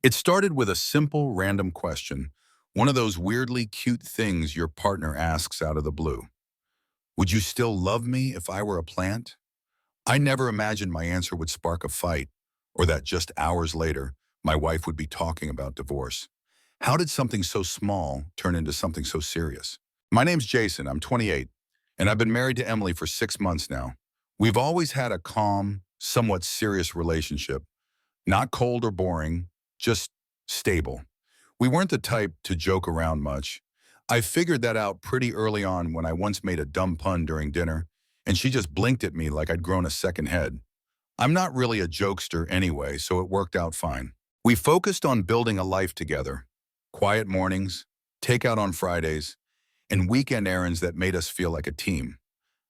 It started with a simple, random question, one of those weirdly cute things your partner asks out of the blue. Would you still love me if I were a plant? I never imagined my answer would spark a fight, or that just hours later, my wife would be talking about divorce. How did something so small turn into something so serious? My name's Jason, I'm 28, and I've been married to Emily for 6 months now. We've always had a calm, somewhat serious relationship, not cold or boring, just stable. We weren't the type to joke around much. I figured that out pretty early on when I once made a dumb pun during dinner, and she just blinked at me like I'd grown a second head. I'm not really a jokester anyway, so it worked out fine. We focused on building a life together. Quiet mornings, takeout on Fridays, and weekend errands that made us feel like a team.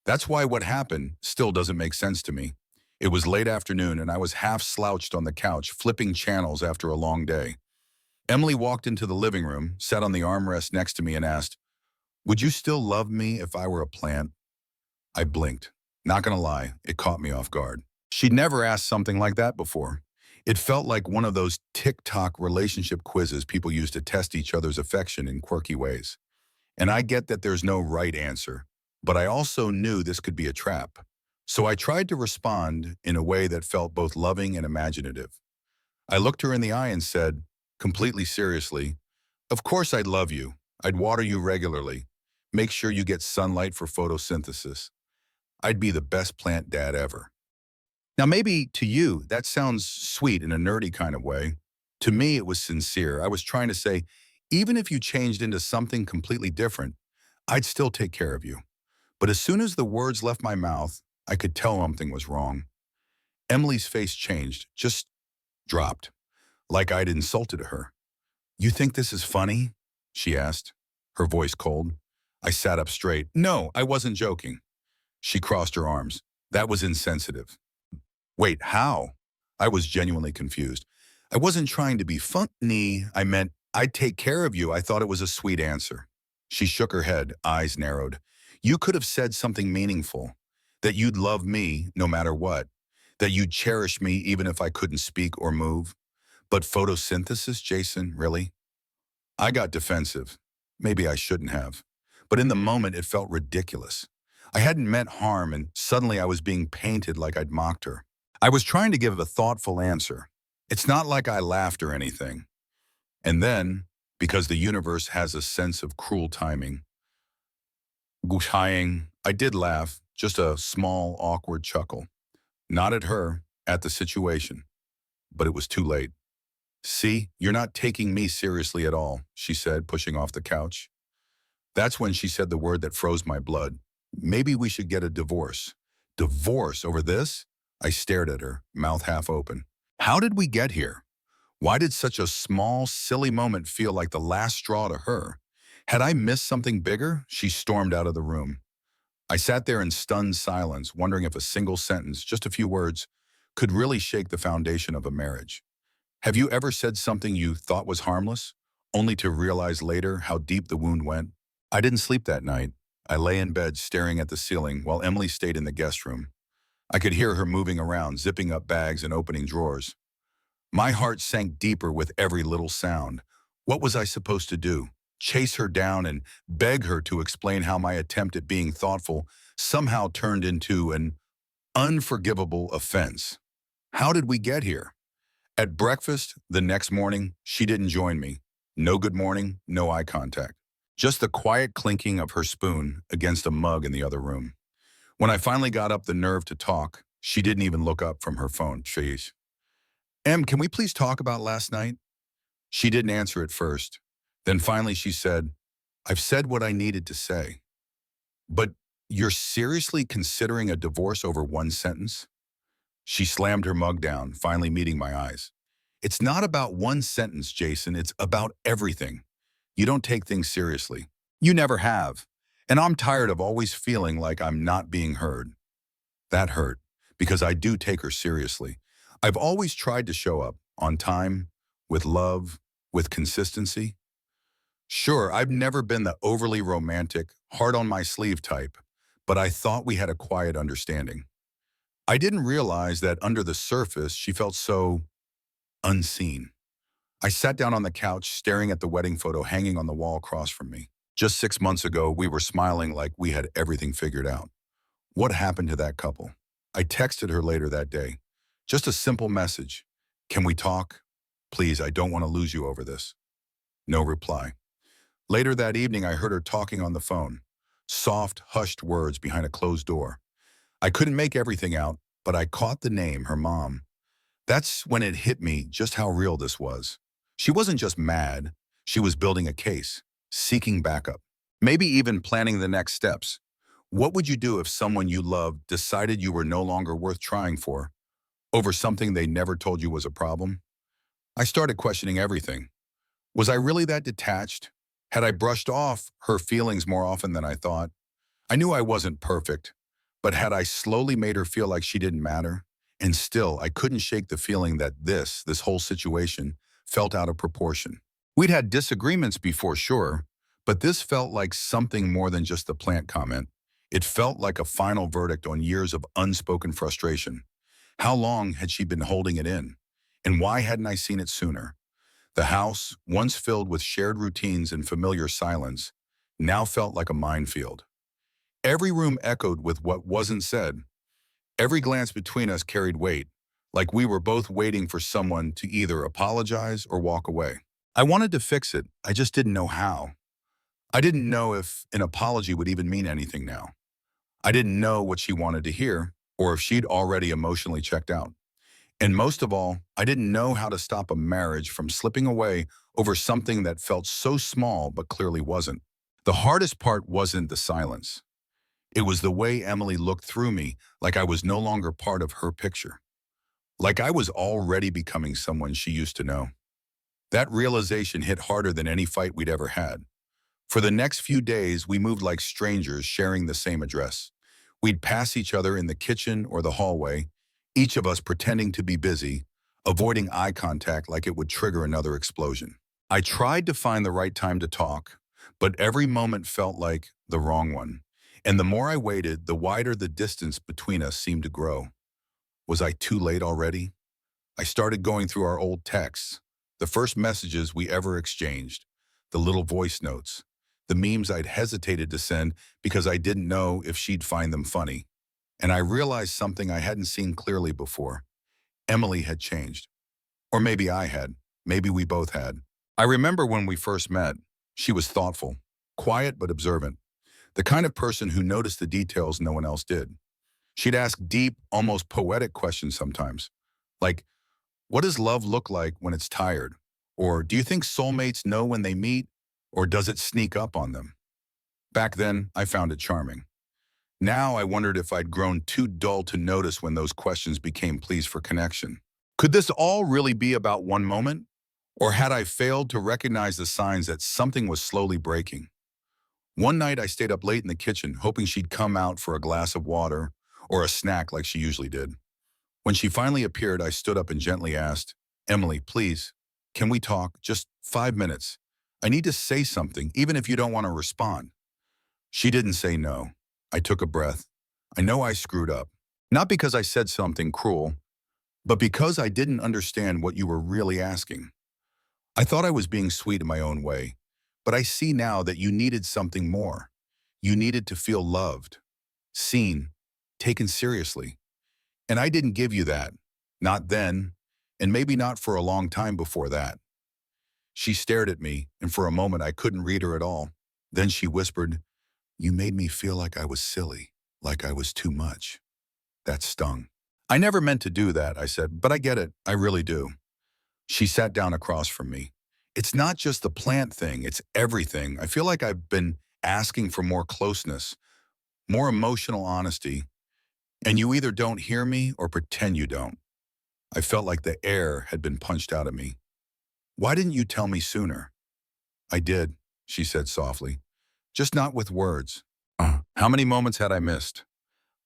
That's why what happened still doesn't make sense to me. It was late afternoon and I was half slouched on the couch, flipping channels after a long day. Emily walked into the living room, sat on the armrest next to me and asked, "Would you still love me if I were a plant?" I blinked. Not gonna lie, it caught me off guard. She'd never asked something like that before. It felt like one of those TikTok relationship quizzes people use to test each other's affection in quirky ways. And I get that there's no right answer, but I also knew this could be a trap. So I tried to respond in a way that felt both loving and imaginative. I looked her in the eye and said, completely seriously, "Of course I'd love you. I'd water you regularly. Make sure you get sunlight for photosynthesis. I'd be the best plant dad ever." Now maybe to you, that sounds sweet in a nerdy kind of way. To me, it was sincere. I was trying to say, even if you changed into something completely different, I'd still take care of you. But as soon as the words left my mouth, I could tell something was wrong. Emily's face changed, just dropped, like I'd insulted her. "You think this is funny?" she asked, her voice cold. I sat up straight. "No, I wasn't joking." She crossed her arms. "That was insensitive." "Wait, how?" I was genuinely confused. "I wasn't trying to be funny. I meant I'd take care of you." I thought it was a sweet answer. She shook her head, eyes narrowed. "You could have said something meaningful, that you'd love me no matter what, that you'd cherish me even if I couldn't speak or move. But photosynthesis, Jason, really?" I got defensive. Maybe I shouldn't have. But in the moment, it felt ridiculous. I hadn't meant harm, and suddenly I was being painted like I'd mocked her. I was trying to give a thoughtful answer. It's not like I laughed or anything. And then, because the universe has a sense of cruel timing, gushaying, I did laugh, just a small, awkward chuckle. Not at her, at the situation. But it was too late. "See, you're not taking me seriously at all," she said, pushing off the couch. That's when she said the word that froze my blood. "Maybe we should get a divorce." Divorce over this? I stared at her, mouth half open. How did we get here? Why did such a small, silly moment feel like the last straw to her? Had I missed something bigger? She stormed out of the room. I sat there in stunned silence, wondering if a single sentence, just a few words, could really shake the foundation of a marriage. Have you ever said something you thought was harmless, only to realize later how deep the wound went? I didn't sleep that night. I lay in bed staring at the ceiling while Emily stayed in the guest room. I could hear her moving around, zipping up bags and opening drawers. My heart sank deeper with every little sound. What was I supposed to do? Chase her down and beg her to explain how my attempt at being thoughtful somehow turned into an unforgivable offense? How did we get here? At breakfast the next morning, she didn't join me. No good morning, no eye contact. Just the quiet clinking of her spoon against a mug in the other room. When I finally got up the nerve to talk, she didn't even look up from her phone. Sheesh. "Em, can we please talk about last night?" She didn't answer at first. Then finally she said, "I've said what I needed to say." "But you're seriously considering a divorce over one sentence?" She slammed her mug down, finally meeting my eyes. "It's not about one sentence, Jason. It's about everything. You don't take things seriously. You never have. And I'm tired of always feeling like I'm not being heard." That hurt, because I do take her seriously. I've always tried to show up, on time, with love, with consistency. Sure, I've never been the overly romantic, heart on my sleeve type, but I thought we had a quiet understanding. I didn't realize that under the surface, she felt so unseen. I sat down on the couch, staring at the wedding photo hanging on the wall across from me. Just 6 months ago, we were smiling like we had everything figured out. What happened to that couple? I texted her later that day. Just a simple message. Can we talk? Please, I don't want to lose you over this. No reply. Later that evening, I heard her talking on the phone. Soft, hushed words behind a closed door. I couldn't make everything out, but I caught the name, her mom. That's when it hit me just how real this was. She wasn't just mad. She was building a case, seeking backup, maybe even planning the next steps. What would you do if someone you loved decided you were no longer worth trying for over something they never told you was a problem? I started questioning everything. Was I really that detached? Had I brushed off her feelings more often than I thought? I knew I wasn't perfect, but had I slowly made her feel like she didn't matter? And still, I couldn't shake the feeling that this whole situation, felt out of proportion. We'd had disagreements before, sure, but this felt like something more than just a plant comment. It felt like a final verdict on years of unspoken frustration. How long had she been holding it in? And why hadn't I seen it sooner? The house, once filled with shared routines and familiar silence, now felt like a minefield. Every room echoed with what wasn't said. Every glance between us carried weight, like we were both waiting for someone to either apologize or walk away. I wanted to fix it, I just didn't know how. I didn't know if an apology would even mean anything now. I didn't know what she wanted to hear, or if she'd already emotionally checked out. And most of all, I didn't know how to stop a marriage from slipping away over something that felt so small but clearly wasn't. The hardest part wasn't the silence. It was the way Emily looked through me, like I was no longer part of her picture. Like I was already becoming someone she used to know. That realization hit harder than any fight we'd ever had. For the next few days, we moved like strangers sharing the same address. We'd pass each other in the kitchen or the hallway, each of us pretending to be busy, avoiding eye contact like it would trigger another explosion. I tried to find the right time to talk, but every moment felt like the wrong one. And the more I waited, the wider the distance between us seemed to grow. Was I too late already? I started going through our old texts, the first messages we ever exchanged, the little voice notes, the memes I'd hesitated to send because I didn't know if she'd find them funny. And I realized something I hadn't seen clearly before. Emily had changed. Or maybe I had. Maybe we both had. I remember when we first met, she was thoughtful, quiet but observant, the kind of person who noticed the details no one else did. She'd ask deep, almost poetic questions sometimes, like, what does love look like when it's tired? Or do you think soulmates know when they meet? Or does it sneak up on them? Back then, I found it charming. Now I wondered if I'd grown too dull to notice when those questions became pleas for connection. Could this all really be about one moment? Or had I failed to recognize the signs that something was slowly breaking? One night I stayed up late in the kitchen, hoping she'd come out for a glass of water or a snack like she usually did. When she finally appeared, I stood up and gently asked, Emily, please, can we talk? Just 5 minutes. I need to say something, even if you don't want to respond. She didn't say no. I took a breath. I know I screwed up. Not because I said something cruel, but because I didn't understand what you were really asking. I thought I was being sweet in my own way, but I see now that you needed something more. You needed to feel loved, seen, taken seriously. And I didn't give you that. Not then, and maybe not for a long time before that. She stared at me, and for a moment I couldn't read her at all. Then she whispered, you made me feel like I was silly, like I was too much. That stung. I never meant to do that, I said, but I get it, I really do. She sat down across from me. It's not just the plant thing, it's everything. I feel like I've been asking for more closeness, more emotional honesty, and you either don't hear me or pretend you don't. I felt like the air had been punched out of me. Why didn't you tell me sooner? I did, she said softly, just not with words. How many moments had I missed?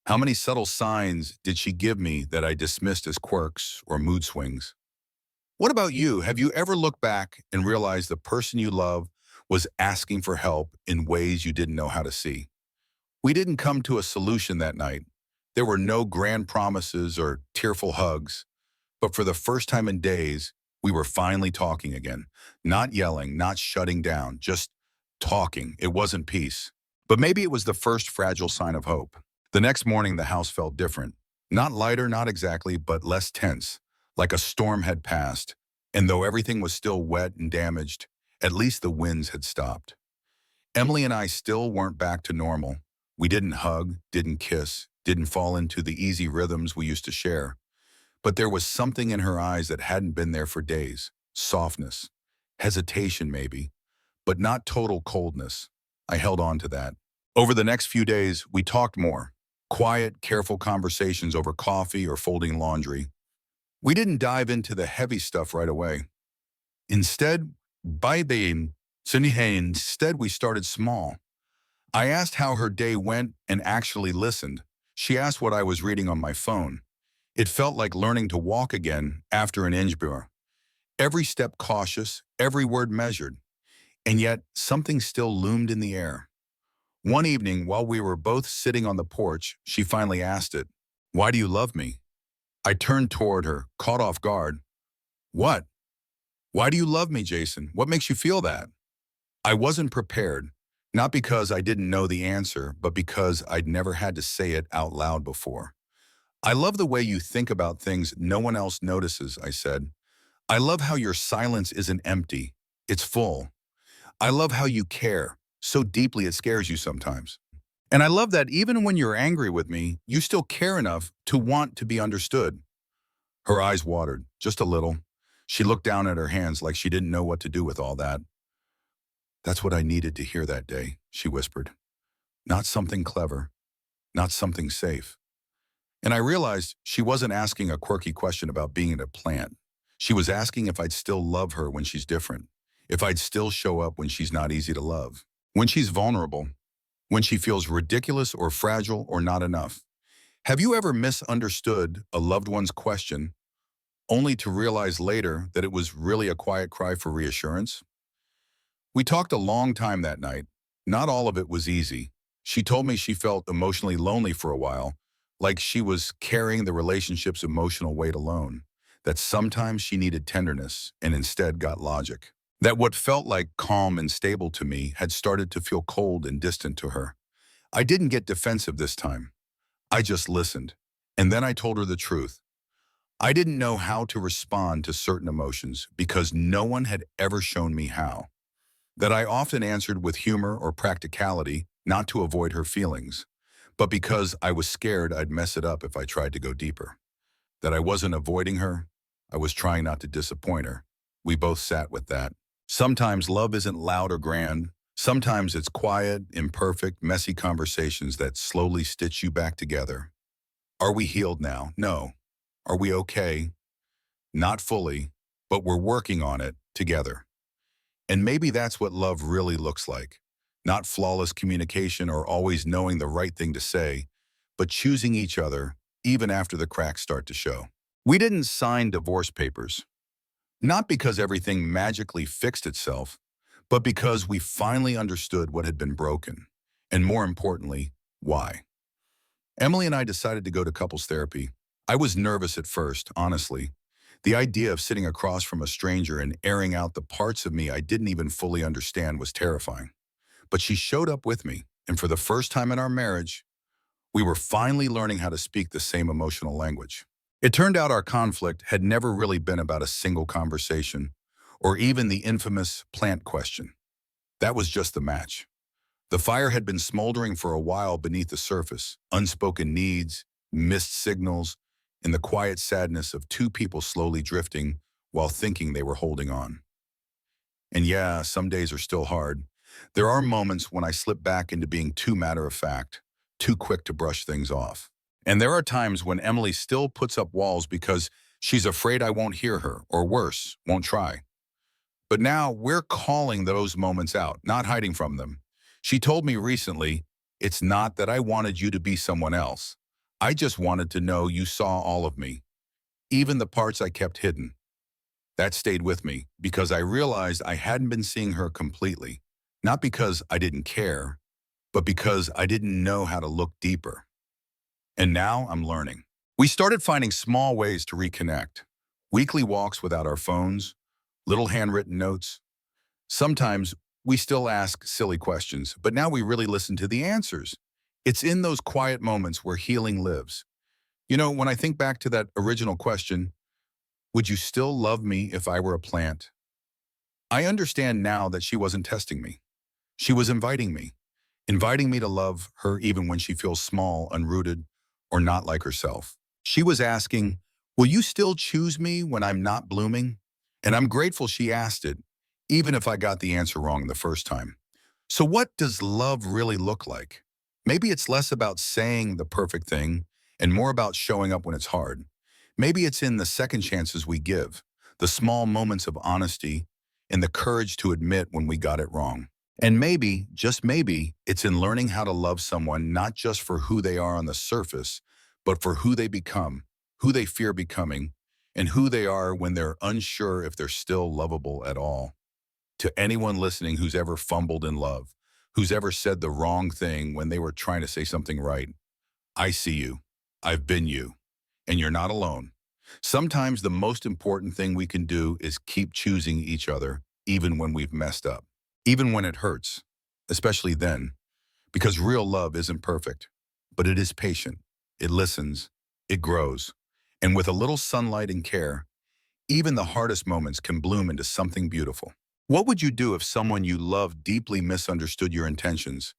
How many subtle signs did she give me that I dismissed as quirks or mood swings? What about you? Have you ever looked back and realized the person you love was asking for help in ways you didn't know how to see? We didn't come to a solution that night. There were no grand promises or tearful hugs, but for the first time in days, We were finally talking again. Not yelling, not shutting down, just talking. It wasn't peace. But maybe it was the first fragile sign of hope. The next morning, the house felt different. Not lighter, not exactly, but less tense, like a storm had passed. And though everything was still wet and damaged, at least the winds had stopped. Emily and I still weren't back to normal. We didn't hug, didn't kiss, didn't fall into the easy rhythms we used to share. But there was something in her eyes that hadn't been there for days. Softness. Hesitation, maybe. But not total coldness. I held on to that. Over the next few days, we talked more. Quiet, careful conversations over coffee or folding laundry. We didn't dive into the heavy stuff right away. Instead, instead we started small. I asked how her day went and actually listened. She asked what I was reading on my phone. It felt like learning to walk again after an injury. Every step cautious, every word measured. And yet, something still loomed in the air. One evening, while we were both sitting on the porch, she finally asked it, "Why do you love me?" I turned toward her, caught off guard. "What? Why do you love me, Jason? What makes you feel that?" I wasn't prepared, not because I didn't know the answer, but because I'd never had to say it out loud before. "I love the way you think about things no one else notices," I said. "I love how your silence isn't empty. It's full. I love how you care, so deeply it scares you sometimes. And I love that even when you're angry with me, you still care enough to want to be understood." Her eyes watered, just a little. She looked down at her hands like she didn't know what to do with all that. "That's what I needed to hear that day," she whispered. Not something clever, not something safe. And I realized she wasn't asking a quirky question about being a plant. She was asking if I'd still love her when she's different, if I'd still show up when she's not easy to love, when she's vulnerable, when she feels ridiculous or fragile or not enough. Have you ever misunderstood a loved one's question only to realize later that it was really a quiet cry for reassurance? We talked a long time that night. Not all of it was easy. She told me she felt emotionally lonely for a while, like she was carrying the relationship's emotional weight alone, that sometimes she needed tenderness and instead got logic. That what felt like calm and stable to me had started to feel cold and distant to her. I didn't get defensive this time. I just listened. And then I told her the truth. I didn't know how to respond to certain emotions because no one had ever shown me how. That I often answered with humor or practicality, not to avoid her feelings, but because I was scared I'd mess it up if I tried to go deeper. That I wasn't avoiding her, I was trying not to disappoint her. We both sat with that. Sometimes love isn't loud or grand. Sometimes it's quiet, imperfect, messy conversations that slowly stitch you back together. Are we healed now? No. Are we okay? Not fully, but we're working on it together. And maybe that's what love really looks like. Not flawless communication or always knowing the right thing to say, but choosing each other even after the cracks start to show. We didn't sign divorce papers. Not because everything magically fixed itself, but because we finally understood what had been broken. And more importantly, why. Emily and I decided to go to couples therapy. I was nervous at first, honestly. The idea of sitting across from a stranger and airing out the parts of me I didn't even fully understand was terrifying. But she showed up with me, and for the first time in our marriage, we were finally learning how to speak the same emotional language. It turned out our conflict had never really been about a single conversation, or even the infamous plant question. That was just the match. The fire had been smoldering for a while beneath the surface, unspoken needs, missed signals, and the quiet sadness of two people slowly drifting while thinking they were holding on. And yeah, some days are still hard. There are moments when I slip back into being too matter-of-fact, too quick to brush things off. And there are times when Emily still puts up walls because she's afraid I won't hear her, or worse, won't try. But now we're calling those moments out, not hiding from them. She told me recently, "It's not that I wanted you to be someone else. I just wanted to know you saw all of me, even the parts I kept hidden." That stayed with me because I realized I hadn't been seeing her completely, not because I didn't care, but because I didn't know how to look deeper. And now I'm learning. We started finding small ways to reconnect. Weekly walks without our phones, little handwritten notes. Sometimes we still ask silly questions, but now we really listen to the answers. It's in those quiet moments where healing lives. You know, when I think back to that original question, would you still love me if I were a plant? I understand now that she wasn't testing me. She was inviting me to love her even when she feels small, unrooted, or not like herself. She was asking, will you still choose me when I'm not blooming? And I'm grateful she asked it, even if I got the answer wrong the first time. So what does love really look like? Maybe it's less about saying the perfect thing and more about showing up when it's hard. Maybe it's in the second chances we give, the small moments of honesty, and the courage to admit when we got it wrong. And maybe, just maybe, it's in learning how to love someone not just for who they are on the surface, but for who they become, who they fear becoming, and who they are when they're unsure if they're still lovable at all. To anyone listening who's ever fumbled in love, who's ever said the wrong thing when they were trying to say something right, I see you. I've been you. And you're not alone. Sometimes the most important thing we can do is keep choosing each other, even when we've messed up, even when it hurts, especially then, because real love isn't perfect, but it is patient. It listens. It grows. And with a little sunlight and care, even the hardest moments can bloom into something beautiful. What would you do if someone you love deeply misunderstood your intentions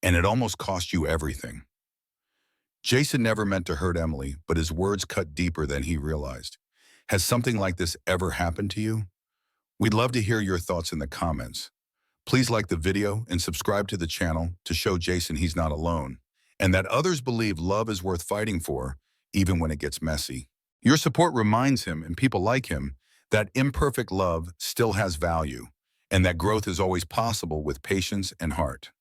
and it almost cost you everything? Jason never meant to hurt Emily, but his words cut deeper than he realized. Has something like this ever happened to you? We'd love to hear your thoughts in the comments. Please like the video and subscribe to the channel to show Jason he's not alone and that others believe love is worth fighting for, even when it gets messy. Your support reminds him and people like him that imperfect love still has value and that growth is always possible with patience and heart.